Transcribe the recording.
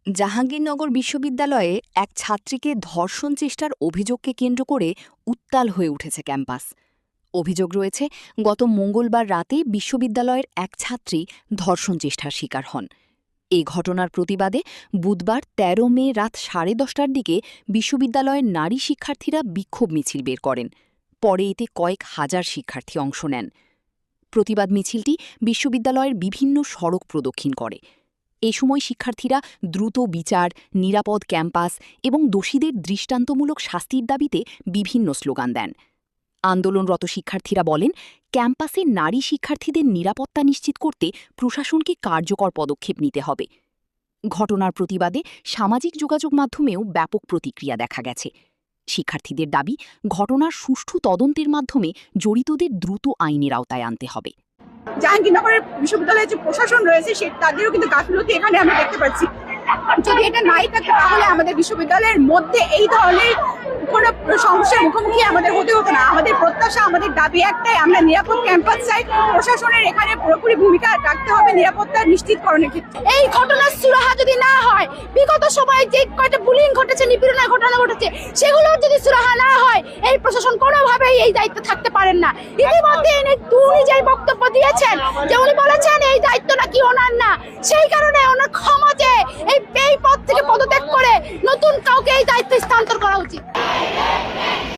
জাহাঙ্গীরনগর বিশ্ববিদ্যালয়ে এক ছাত্রীকে ধর্ষণ চেষ্টার অভিযোগকে কেন্দ্র করে উত্তাল হয়ে উঠেছে ক্যাম্পাস। অভিযোগ রয়েছে, গত মঙ্গলবার রাতে বিশ্ববিদ্যালয়ের এক ছাত্রী ধর্ষণ চেষ্টার শিকার হন। এই ঘটনার প্রতিবাদে বুধবার ১৩ মে রাত 10:30টার দিকে বিশ্ববিদ্যালয়ের নারী শিক্ষার্থীরা বিক্ষোভ মিছিল বের করেন। পরে এতে কয়েক হাজার শিক্ষার্থী অংশ নেন। প্রতিবাদ মিছিলটি বিশ্ববিদ্যালয়ের বিভিন্ন সড়ক প্রদক্ষিণ করে। এ সময় শিক্ষার্থীরা দ্রুত বিচার, নিরাপদ ক্যাম্পাস এবং দোষীদের দৃষ্টান্তমূলক শাস্তির দাবিতে বিভিন্ন স্লোগান দেন। আন্দোলনরত শিক্ষার্থীরা বলেন, ক্যাম্পাসে নারী শিক্ষার্থীদের নিরাপত্তা নিশ্চিত করতে প্রশাসনকে কার্যকর পদক্ষেপ নিতে হবে। ঘটনার প্রতিবাদে সামাজিক যোগাযোগ মাধ্যমেও ব্যাপক প্রতিক্রিয়া দেখা গেছে। শিক্ষার্থীদের দাবি, ঘটনার সুষ্ঠু তদন্তের মাধ্যমে জড়িতদের দ্রুত আইনের আওতায় আনতে হবে। জাহাঙ্গীরনগরের বিশ্ববিদ্যালয়ের যে প্রশাসন রয়েছে তাদেরও কিন্তু গাফিলতি এখানে আমরা দেখতে পাচ্ছি। যদি এটা নাই থাকে তাহলে আমাদের বিশ্ববিদ্যালয়ের মধ্যে এই ধরনের কোনো সমস্যার মুখোমুখি আমাদের হতে হতো না। আমাদের প্রত্যাশা, আমাদের দাবি একটাই, আমরা নিরাপদ ক্যাম্পাস চাই। প্রশাসনের এখানে পুরোপুরি ভূমিকা রাখতে হবে নিরাপত্তা নিশ্চিতকরণের ক্ষেত্রে। এই ঘটনার সুরাহা যদি না হয়, বিগত সময়ে যে কয়টা বুলিং ঘটেছে, নিপীড়নের ঘটনা ঘটেছে, সেগুলো যদি সুরাহা না হয়, এই প্রশাসন কোনোভাবেই এই দায়িত্বে থাকতে পারেন না। ইতিমধ্যে উনি যেই বক্তব্য দিয়েছেন, যে উনি বলেছেন